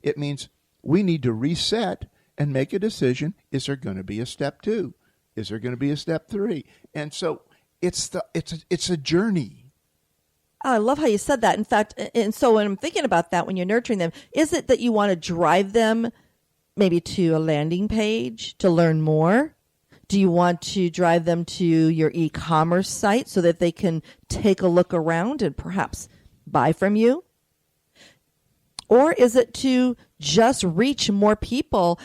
It means we need to reset and make a decision. Is there going to be a step 2? Is there going to be a step 3? And so it's a journey. I love how you said that. In fact, and so when I'm thinking about that, when you're nurturing them, is it that you want to drive them maybe to a landing page to learn more? Do you want to drive them to your e-commerce site so that they can take a look around and perhaps buy from you? Or is it to just reach more people,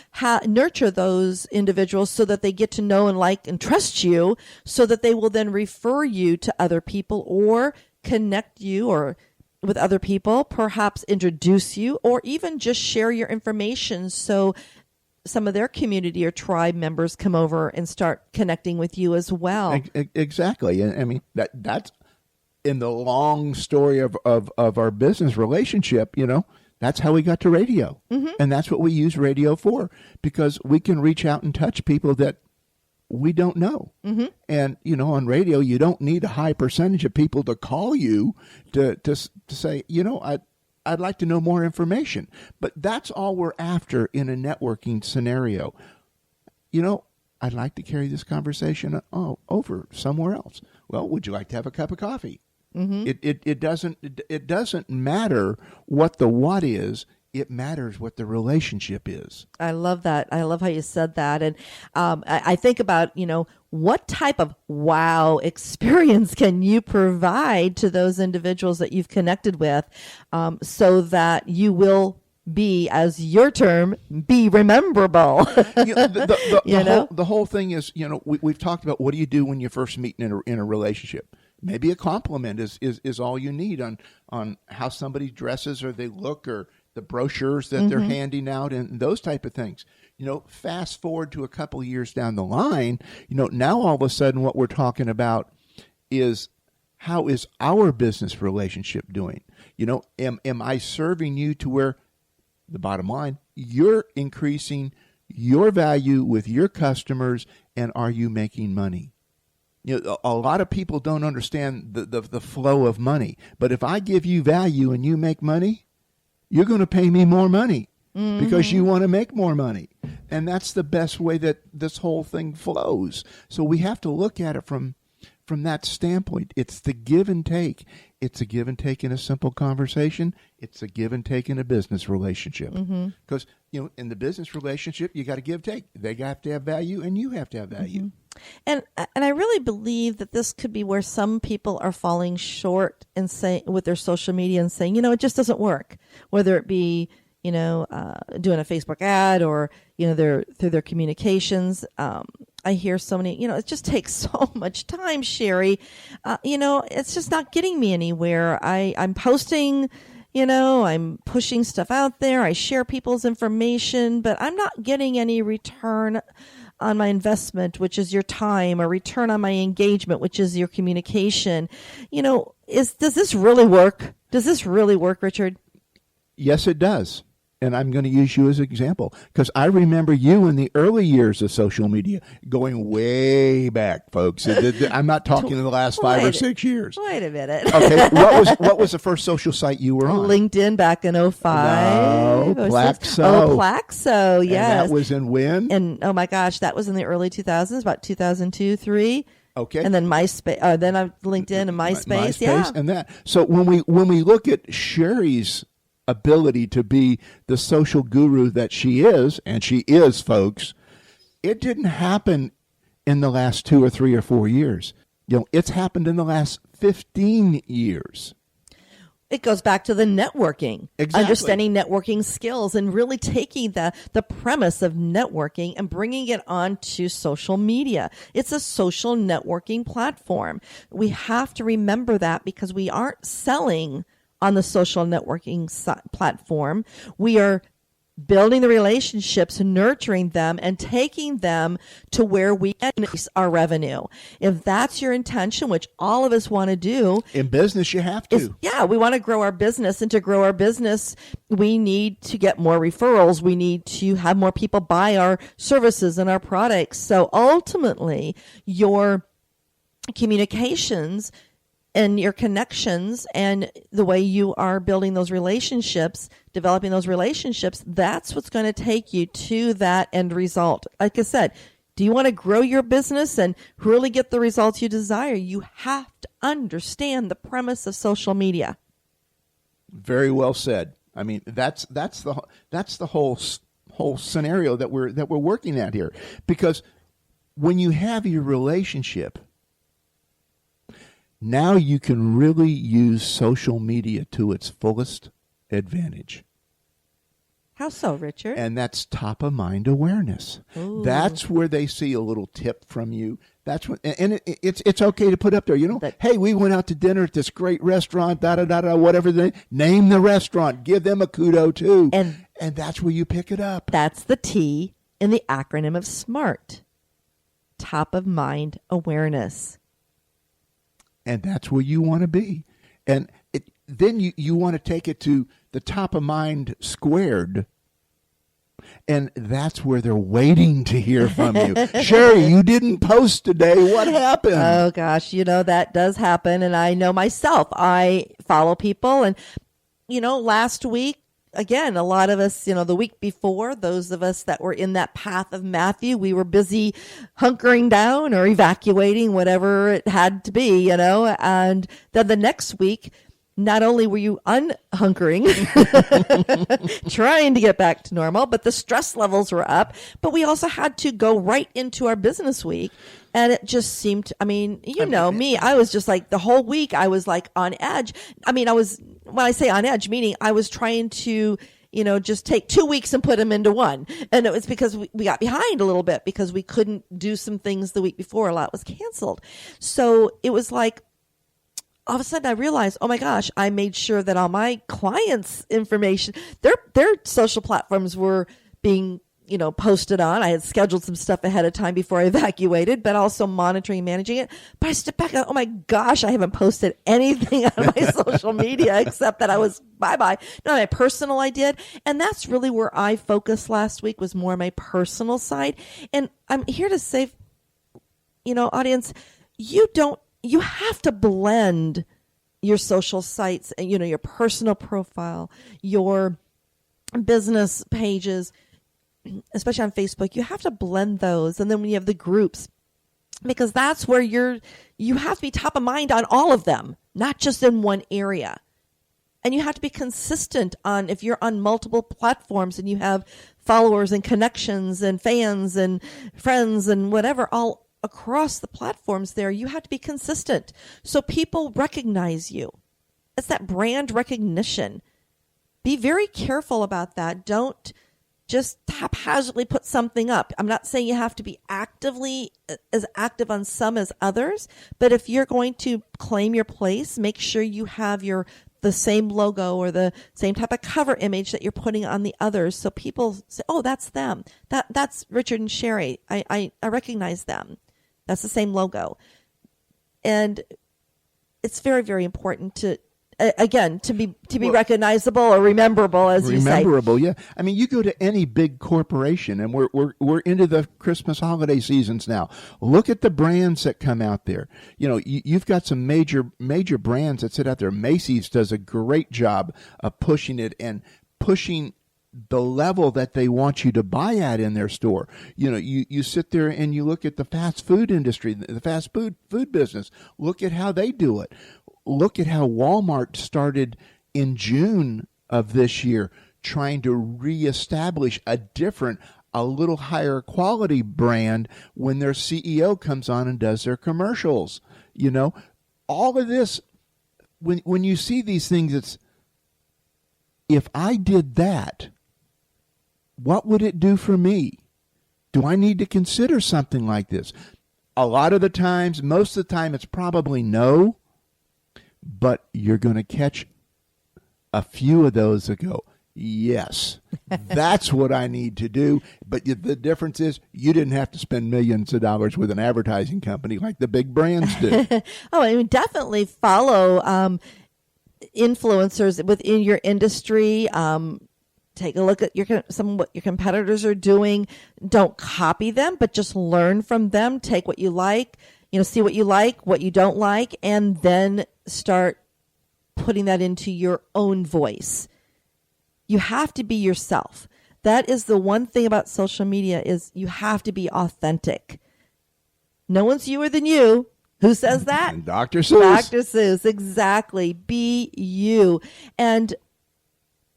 nurture those individuals so that they get to know and like and trust you, so that they will then refer you to other people or connect you or with other people, perhaps introduce you, or even just share your information so some of their community or tribe members come over and start connecting with you as well. Exactly. I mean, that's in the long story of our business relationship, that's how we got to radio. Mm-hmm. And that's what we use radio for, because we can reach out and touch people that we don't know. Mm-hmm. And, on radio, you don't need a high percentage of people to call you to say, I'd like to know more information. But that's all we're after in a networking scenario. I'd like to carry this conversation over somewhere else. Well, would you like to have a cup of coffee? Mm-hmm. It doesn't matter what the what is. It matters what the relationship is. I love that. I love how you said that. And I think about, what type of wow experience can you provide to those individuals that you've connected with, so that you will be, as your term, be rememberable. The whole thing is, we've talked about what do you do when you first meet in a relationship. Maybe a compliment is all you need on how somebody dresses or they look, or the brochures that they're handing out and those type of things. Fast forward to a couple of years down the line, now all of a sudden what we're talking about is, how is our business relationship doing? Am I serving you to where, the bottom line, you're increasing your value with your customers, and are you making money? A lot of people don't understand the flow of money. But if I give you value and you make money, you're going to pay me more money because you want to make more money. And that's the best way that this whole thing flows. So we have to look at it from that standpoint. It's the give and take. It's a give and take in a simple conversation. It's a give and take in a business relationship. Because, in the business relationship, you got to give take. They have to have value and you have to have value. Mm-hmm. And I really believe that this could be where some people are falling short and saying, with their social media, and saying, it just doesn't work. Whether it be, doing a Facebook ad or, through their communications. I hear so many, it just takes so much time, Cheri. It's just not getting me anywhere. I'm posting, I'm pushing stuff out there. I share people's information, but I'm not getting any return on my investment, which is your time, or return on my engagement, which is your communication. Does this really work? Does this really work, Richard? Yes, it does. And I'm going to use you as an example, because I remember you in the early years of social media, going way back, folks. I'm not talking in the last 5 or 6 years. Wait a minute. Okay, what was the first social site you were on? LinkedIn back in 05. No, Plaxo. Oh, Plaxo, yes. And that was in when? And oh my gosh, that was in the early 2000s, about 2002, 3. Okay. And then MySpace, then LinkedIn and MySpace, yeah. And that. So when we look at Cheri's ability to be the social guru that she is, and she is, folks, it didn't happen in the last 2 or 3 or 4 years. It's happened in the last 15 years. It goes back to the networking, exactly. Understanding networking skills, and really taking the premise of networking and bringing it onto social media. It's a social networking platform. We have to remember that, because we aren't selling on the social networking platform. We are building the relationships, nurturing them, and taking them to where we can increase our revenue. If that's your intention, which all of us want to do. In business, you have to. We want to grow our business. And to grow our business, we need to get more referrals. We need to have more people buy our services and our products. So ultimately, your communications and your connections and the way you are building those relationships, developing those relationships, that's what's going to take you to that end result. Like I said, do you want to grow your business and really get the results you desire? You have to understand the premise of social media. Very well said. I mean, that's the whole scenario that we're working at here. Because when you have your relationship, now you can really use social media to its fullest advantage. How so, Richard? And that's top of mind awareness. Ooh. That's where they see a little tip from you. That's what, and it's okay to put up there. Hey, we went out to dinner at this great restaurant. Whatever name the restaurant. Give them a kudo too. And that's where you pick it up. That's the T in the acronym of SMART. Top of mind awareness. And that's where you want to be. And then you want to take it to the top of mind squared. And that's where they're waiting to hear from you. Cheri, you didn't post today. What happened? Oh, gosh. That does happen. And I know myself. I follow people. And, last week, again, a lot of us, the week before, those of us that were in that path of Matthew, we were busy hunkering down or evacuating, whatever it had to be, and then the next week, not only were you unhunkering, trying to get back to normal, but the stress levels were up, but we also had to go right into our business week. And it just seemed, me, I was just like the whole week I was like on edge. When I say on edge, meaning I was trying to, just take 2 weeks and put them into one. And it was because we got behind a little bit because we couldn't do some things the week before. A lot was canceled. So it was like, all of a sudden I realized, oh my gosh, I made sure that all my clients' information, their social platforms were being, posted on. I had scheduled some stuff ahead of time before I evacuated, but also monitoring and managing it. But I stepped back and, oh my gosh, I haven't posted anything on my social media except that I was bye-bye. No, my personal I did. And that's really where I focused last week, was more my personal side. And I'm here to say, audience, you have to blend your social sites and, your personal profile, your business pages, especially on Facebook. You have to blend those. And then when you have the groups, because that's where you have to be top of mind on all of them, not just in one area. And you have to be consistent on, if you're on multiple platforms and you have followers and connections and fans and friends and whatever, all across the platforms there, you have to be consistent so people recognize you. It's that brand recognition. Be very careful about that. Don't just haphazardly put something up. I'm not saying you have to be as active on some as others, but if you're going to claim your place, make sure you have the same logo or the same type of cover image that you're putting on the others, so people say, oh, that's them. That's Richard and Cheri. I recognize them. That's the same logo. And it's very, very important to be recognizable or rememberable, as you say. Rememberable, yeah. I mean, you go to any big corporation, and we're into the Christmas holiday seasons now. Look at the brands that come out there. You've got some major brands that sit out there. Macy's does a great job of pushing it and pushing the level that they want you to buy at in their store. You sit there and you look at the fast food industry, the fast food business. Look at how they do it. Look at how Walmart started in June of this year, trying to reestablish a little higher quality brand when their CEO comes on and does their commercials. All of this, when you see these things, it's, if I did that, what would it do for me? Do I need to consider something like this? A lot of the times, most of the time, it's probably no, but you're going to catch a few of those that go, yes, that's what I need to do. But the difference is you didn't have to spend millions of dollars with an advertising company like the big brands do. Definitely follow influencers within your industry. Take a look at what your competitors are doing. Don't copy them, but just learn from them. Take what you like. see what you like, what you don't like, and then start putting that into your own voice. You have to be yourself. That is the one thing about social media is you have to be authentic. No one's fewer than you. Who says that? Dr. Seuss. Dr. Seuss, exactly. Be you. And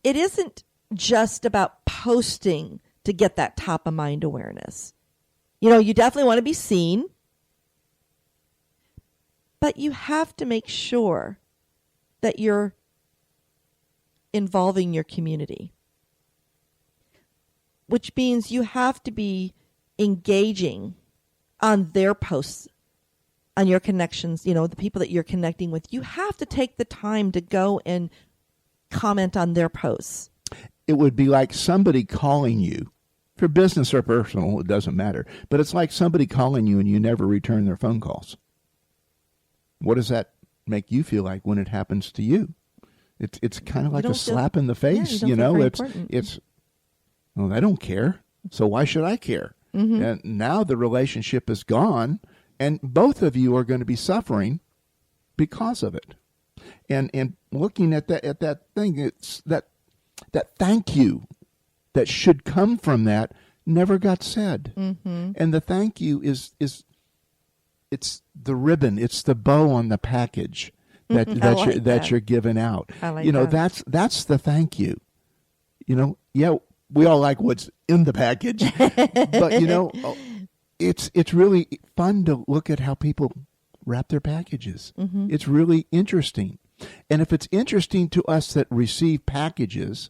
it isn't just about posting to get that top of mind awareness. You definitely want to be seen, but you have to make sure that you're involving your community, which means you have to be engaging on their posts, on your connections, the people that you're connecting with. You have to take the time to go and comment on their posts. It would be like somebody calling you, for business or personal, it doesn't matter, but it's like somebody calling you and you never return their phone calls. What does that make you feel like when it happens to you? It's kind of like a slap in the face, it's well, they don't care, so why should I care? Mm-hmm. And now the relationship is gone, and both of you are going to be suffering because of it. And looking at that thing, it's that thank you that should come from that never got said. Mm-hmm. And the thank you is it's the ribbon, it's the bow on the package that you're giving out. I like that. That's the thank you. We all like what's in the package, but it's really fun to look at how people wrap their packages. Mm-hmm. It's really interesting. And if it's interesting to us that receive packages,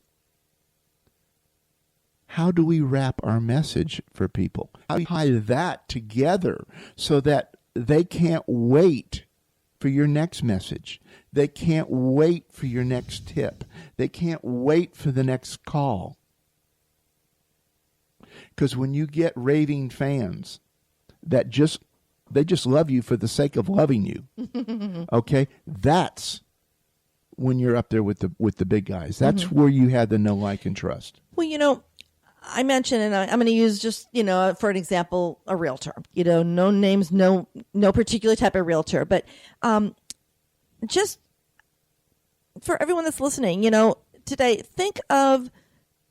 how do we wrap our message for people? How do we tie that together so that they can't wait for your next message? They can't wait for your next tip. They can't wait for the next call. Because when you get raving fans that they just love you for the sake of loving you, okay, that's when you're up there with the big guys. That's where you have the know, like, and trust. Well, I mentioned, and I'm going to use just, for an example, a realtor. No names, no particular type of realtor, but just for everyone that's listening, today, think of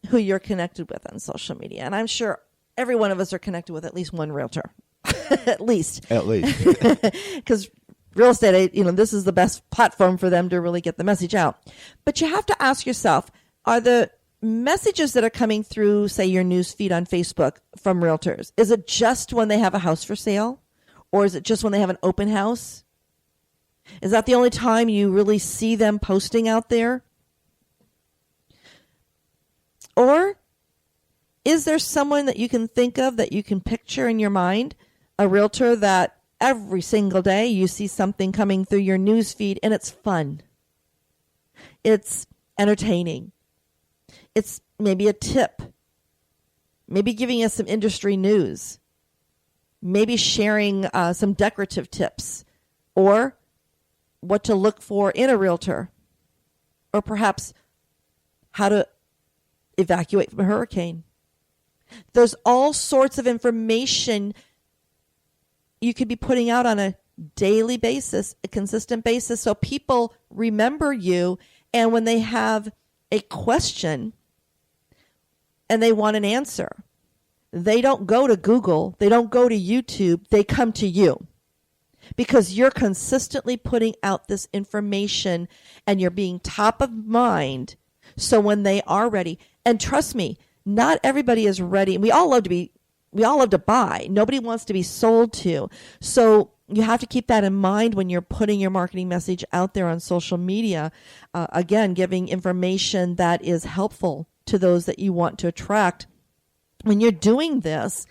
who you're connected with on social media. And I'm sure every one of us are connected with at least one realtor. At least. Because real estate, this is the best platform for them to really get the message out. But you have to ask yourself, are the messages that are coming through, say, your news feed on Facebook from realtors, is it just when they have a house for sale? Or is it just when they have an open house? Is that the only time you really see them posting out there? Or is there someone that you can think of, that you can picture in your mind, a realtor that every single day you see something coming through your news feed and it's fun, it's entertaining, it's maybe a tip, maybe giving us some industry news, maybe sharing some decorative tips, or what to look for in a realtor, or perhaps how to evacuate from a hurricane. There's all sorts of information you could be putting out on a daily basis, a consistent basis, so people remember you, and when they have a question and they want an answer, they don't go to Google, they don't go to YouTube, they come to you. Because you're consistently putting out this information and you're being top of mind, so when they are ready, and trust me, not everybody is ready. We all love to buy. Nobody wants to be sold to. So you have to keep that in mind when you're putting your marketing message out there on social media. Again, giving information that is helpful to those that you want to attract. When you're doing this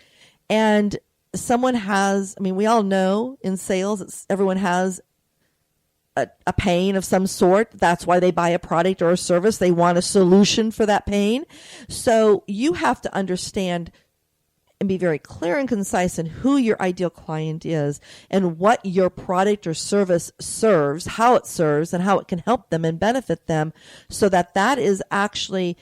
and someone has, we all know in sales, everyone has a pain of some sort. That's why they buy a product or a service. They want a solution for that pain. So you have to understand and be very clear and concise in who your ideal client is and what your product or service serves, how it serves, and how it can help them and benefit them, so that that is actually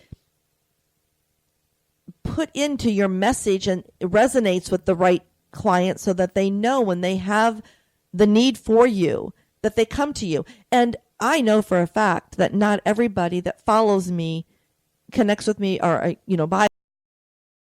put into your message and it resonates with the right client, so that they know when they have the need for you, that they come to you. And I know for a fact that not everybody that follows me, connects with me, or, buys